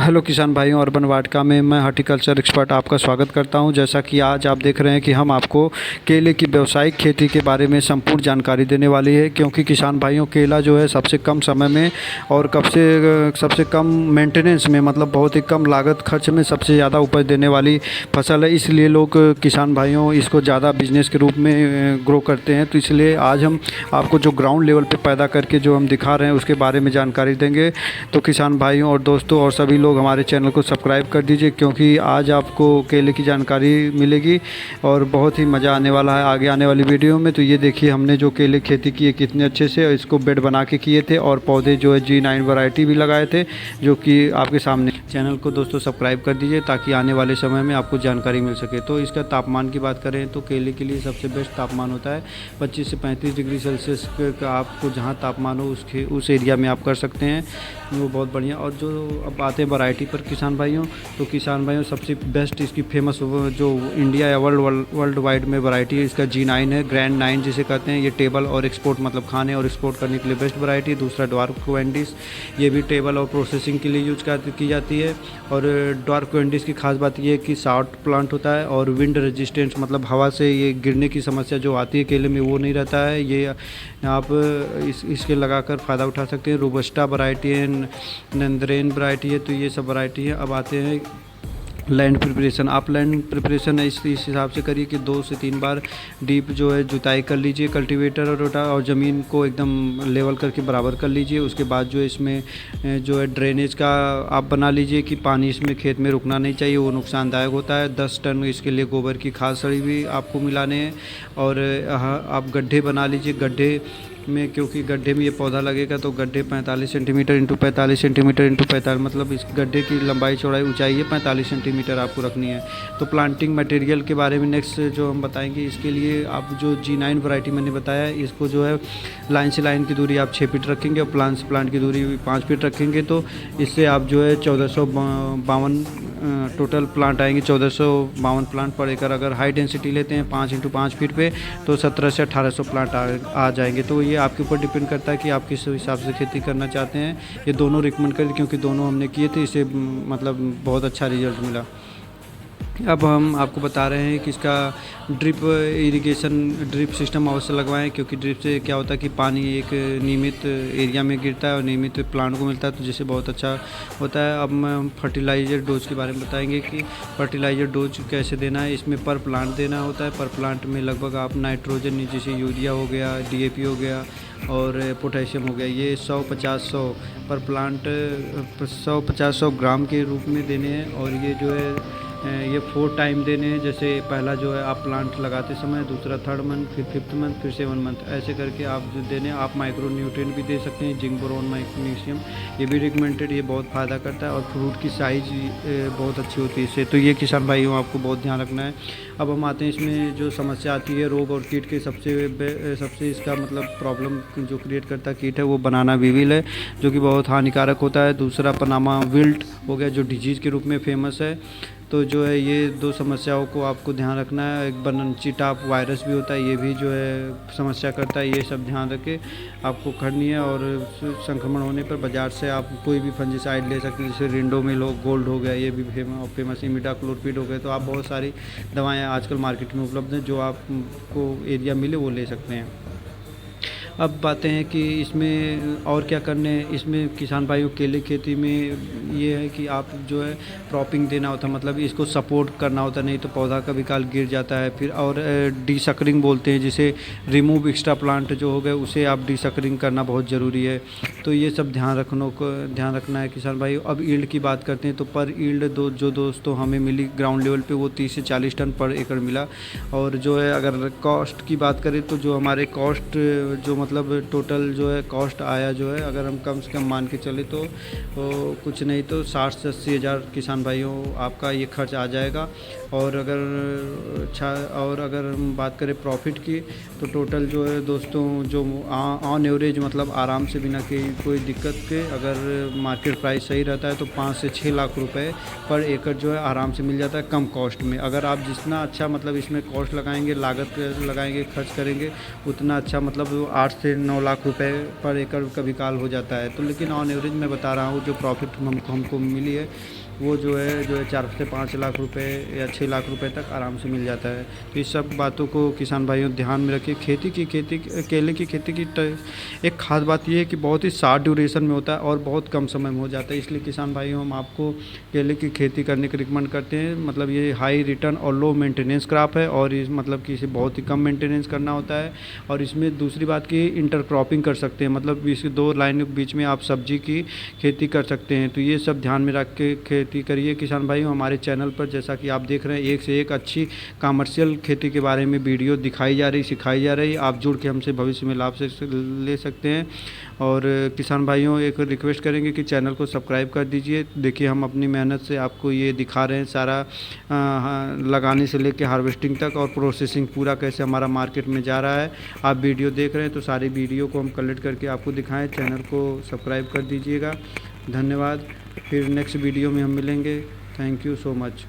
Hello किसान भाइयों, urban वाटिका में मैं हॉर्टिकल्चर एक्सपर्ट आपका स्वागत करता हूं। जैसा कि आज आप देख रहे हैं कि हम आपको केले की व्यावसायिक खेती के बारे में संपूर्ण जानकारी देने वाली है, क्योंकि किसान भाइयों केला जो है सबसे कम समय में और सबसे कम मेंटेनेंस में, मतलब बहुत ही कम लागत खर्च में सबसे ज़्यादा उपज देने वाली फसल है। इसलिए लोग किसान भाइयों इसको ज़्यादा बिजनेस के रूप में ग्रो करते हैं। तो इसलिए आज हम आपको जो ग्राउंड लेवल पर पैदा करके जो हम दिखा रहे हैं उसके बारे में जानकारी देंगे। तो किसान भाइयों और दोस्तों और सभी लोग हमारे चैनल को सब्सक्राइब कर दीजिए, क्योंकि आज आपको केले की जानकारी मिलेगी और बहुत ही मज़ा आने वाला है आगे आने वाली वीडियो में। तो ये देखिए हमने जो केले खेती की है कितने अच्छे से, इसको बेड बना के किए थे और पौधे जो है G9 वैरायटी भी लगाए थे जो कि आपके सामने। चैनल को दोस्तों सब्सक्राइब कर दीजिए ताकि आने वाले समय में आपको जानकारी मिल सके। तो इसका तापमान की बात करें तो केले के लिए सबसे बेस्ट तापमान होता है 25 से 35 डिग्री सेल्सियस का। आपको जहाँ तापमान हो उस एरिया में आप कर सकते हैं, वो बहुत बढ़िया। और जो अब आते हैं वैरायटी पर किसान भाइयों, तो किसान भाइयों सबसे बेस्ट इसकी फेमस जो इंडिया या वर्ल्ड वाइड में वैरायटी है इसका G9 है, ग्रैंड 9 जिसे कहते हैं। ये टेबल और एक्सपोर्ट मतलब खाने और एक्सपोर्ट करने के लिए बेस्ट वैरायटी है। दूसरा ड्वार्फ क्वेंडिस, ये भी टेबल और प्रोसेसिंग के लिए यूज की जाती है। और ड्वार्फ क्वेंडिस की खास बात ये है कि शॉर्ट प्लांट होता है और विंड रेजिस्टेंस, मतलब हवा से ये गिरने की समस्या जो आती है केले में वो नहीं रहता है। ये आप इसके लगाकर फ़ायदा उठा सकते हैं। रोबस्टा वैरायटी है, नंदरेन वैरायटी है। तो ये सब वैरायटी है। अब आते हैं लैंड प्रिपरेशन। आप लैंड प्रिपरेशन इस हिसाब से करिए कि 2 से 3 बार डीप जो है जुताई कर लीजिए कल्टीवेटर और रोटा, और ज़मीन को एकदम लेवल करके बराबर कर लीजिए। उसके बाद जो है इसमें जो है ड्रेनेज का आप बना लीजिए कि पानी इसमें खेत में रुकना नहीं चाहिए, वो नुकसानदायक होता है। 10 टन इसके लिए गोबर की खाद सड़ी भी आपको मिलाने हैं। और आप गड्ढे बना लीजिए गड्ढे में, क्योंकि गड्ढे में ये पौधा लगेगा तो गड्ढे 45 सेंटीमीटर इंटू 45 सेंटीमीटर इंटू 45, मतलब इस गड्ढे की लंबाई चौड़ाई ऊंचाई है 45 सेंटीमीटर आपको रखनी है। तो प्लांटिंग मटेरियल के बारे में नेक्स्ट जो हम बताएंगे, इसके लिए आप जो G9 वैरायटी मैंने बताया इसको जो है लाइन से लाइन की दूरी आप 6 फीट रखेंगे और प्लांट से प्लांट की दूरी 5 फीट रखेंगे। तो इससे आप जो है 1452 टोटल प्लांट आएंगे, 1452 प्लांट पर एकड़। अगर हाई डेंसिटी लेते हैं 5 इंटू 5 फीट पे तो 1700 से 1800 प्लांट आ जाएंगे। तो ये आपके ऊपर डिपेंड करता है कि आप किस हिसाब से खेती करना चाहते हैं। ये दोनों रिकमेंड करें क्योंकि दोनों हमने किए थे, इससे मतलब बहुत अच्छा रिजल्ट मिला। अब हम आपको बता रहे हैं कि इसका ड्रिप ड्रिप सिस्टम अवश्य लगवाएं, क्योंकि ड्रिप से क्या होता है कि पानी एक नियमित एरिया में गिरता है और नियमित प्लांट को मिलता है, तो जिससे बहुत अच्छा होता है। अब हम फर्टिलाइज़र डोज के बारे में बताएंगे कि फर्टिलाइज़र डोज कैसे देना है। इसमें पर प्लांट देना होता है। पर प्लांट में लगभग आप नाइट्रोजन जैसे यूरिया हो गया, DAP हो गया और पोटेशियम हो गया, ये 100-50-100 पर प्लांट 100-50-100 ग्राम के रूप में देने हैं। और ये जो है ये 4 टाइम देने हैं। जैसे पहला जो है आप प्लांट लगाते समय, दूसरा 3rd मंथ, फिर 5th मंथ, फिर 7th मंथ, ऐसे करके आप जो देने। आप माइक्रो न्यूट्रिएंट भी दे सकते हैं, जिंक, बोरोन, मैग्नीशियम, ये भी रिकमेंडेड। ये बहुत फ़ायदा करता है और फ्रूट की साइज़ बहुत अच्छी होती है इससे। तो ये किसान भाइयों आपको बहुत ध्यान रखना है। अब हम आते हैं इसमें जो समस्या आती है रोग और कीट के, सबसे इसका मतलब प्रॉब्लम जो क्रिएट करता कीट है वो बनाना वीविल है, जो कि बहुत हानिकारक होता है। दूसरा पनामा विल्ट हो गया जो डिजीज़ के रूप में फेमस है। तो जो है ये 2 समस्याओं को आपको ध्यान रखना है। एक बनंची टाप वायरस भी होता है, ये भी जो है समस्या करता है। ये सब ध्यान रख के आपको करनी है। और संक्रमण होने पर बाज़ार से आप कोई भी फंजीसाइड ले सकते हैं, जैसे रिंडोमिल हो, गोल्ड हो गया, ये भी फेमस, इमिडाक्लोपिड हो गए। तो आप बहुत सारी दवाएँ आजकल मार्केट में उपलब्ध हैं, जो आपको एरिया मिले वो ले सकते हैं। अब बातें हैं कि इसमें और क्या करने हैं। इसमें किसान भाइयों केले खेती में ये है कि आप जो है क्रॉपिंग देना होता है, मतलब इसको सपोर्ट करना होता है, नहीं तो पौधा कभी काल गिर जाता है। फिर और डीसकरिंग बोलते हैं, जिसे रिमूव एक्स्ट्रा प्लांट जो हो गए उसे आप डीसकरिंग करना बहुत ज़रूरी है। तो ये सब ध्यान रखना है किसान भाई। अब ईल्ड की बात करते हैं तो पर ईल्ड जो दोस्तों हमें मिली ग्राउंड लेवल पे वो 30 से 40 टन पर एकड़ मिला। और जो है अगर कॉस्ट की बात करें तो जो हमारे कॉस्ट जो मतलब टोटल जो है कॉस्ट आया जो है, अगर हम कम से कम मान के चले तो कुछ नहीं तो 60 से 80 हज़ार किसान भाइयों आपका ये खर्च आ जाएगा। और अगर हम बात करें प्रॉफिट की तो टोटल जो है दोस्तों जो ऑन एवरेज मतलब आराम से बिना कोई दिक्कत के अगर मार्केट प्राइस सही रहता है तो 5 से 6 लाख रुपए पर एकड़ जो है आराम से मिल जाता है कम कॉस्ट में। अगर आप जितना अच्छा मतलब इसमें कॉस्ट लगाएंगे, लागत लगाएंगे, खर्च करेंगे, उतना अच्छा मतलब 8 से 9 लाख रुपए पर एकड़ का विकाल हो जाता है। तो लेकिन ऑन एवरेज मैं बता रहा हूँ जो प्रॉफिट हमको मिली है वो जो है 4 से 5 लाख रुपए या 6 लाख रुपए तक आराम से मिल जाता है। तो इस सब बातों को किसान भाइयों ध्यान में रखिए। केले की खेती की एक ख़ास बात ये है कि बहुत ही शॉर्ट ड्यूरेशन में होता है और बहुत कम समय में हो जाता है। इसलिए किसान भाइयों हम आपको केले की खेती करने का रिकमेंड करते हैं। मतलब ये हाई रिटर्न और लो मेंटेनेंस क्रॉप है और इस मतलब कि इसे बहुत ही कम मेंटेनेंस करना होता है। और इसमें दूसरी बात की इंटरक्रॉपिंग कर सकते हैं, मतलब इस 2 लाइन के बीच में आप सब्जी की खेती कर सकते हैं। तो ये सब ध्यान में रख के खेती करिए किसान भाइयों। हमारे चैनल पर जैसा कि आप देख रहे हैं एक से एक अच्छी कमर्शियल खेती के बारे में वीडियो दिखाई जा रही, सिखाई जा रही। आप जुड़ के हमसे भविष्य में लाभ से ले सकते हैं। और किसान भाइयों एक रिक्वेस्ट करेंगे कि चैनल को सब्सक्राइब कर दीजिए। देखिए हम अपनी मेहनत से आपको ये दिखा रहे हैं सारा लगाने से लेके हार्वेस्टिंग तक और प्रोसेसिंग पूरा कैसे हमारा मार्केट में जा रहा है। आप वीडियो देख रहे हैं तो सारी वीडियो को हम कलेक्ट करके आपको दिखाएं। चैनल को सब्सक्राइब कर दीजिएगा। धन्यवाद। फिर नेक्स्ट वीडियो में हम मिलेंगे। Thank you so much.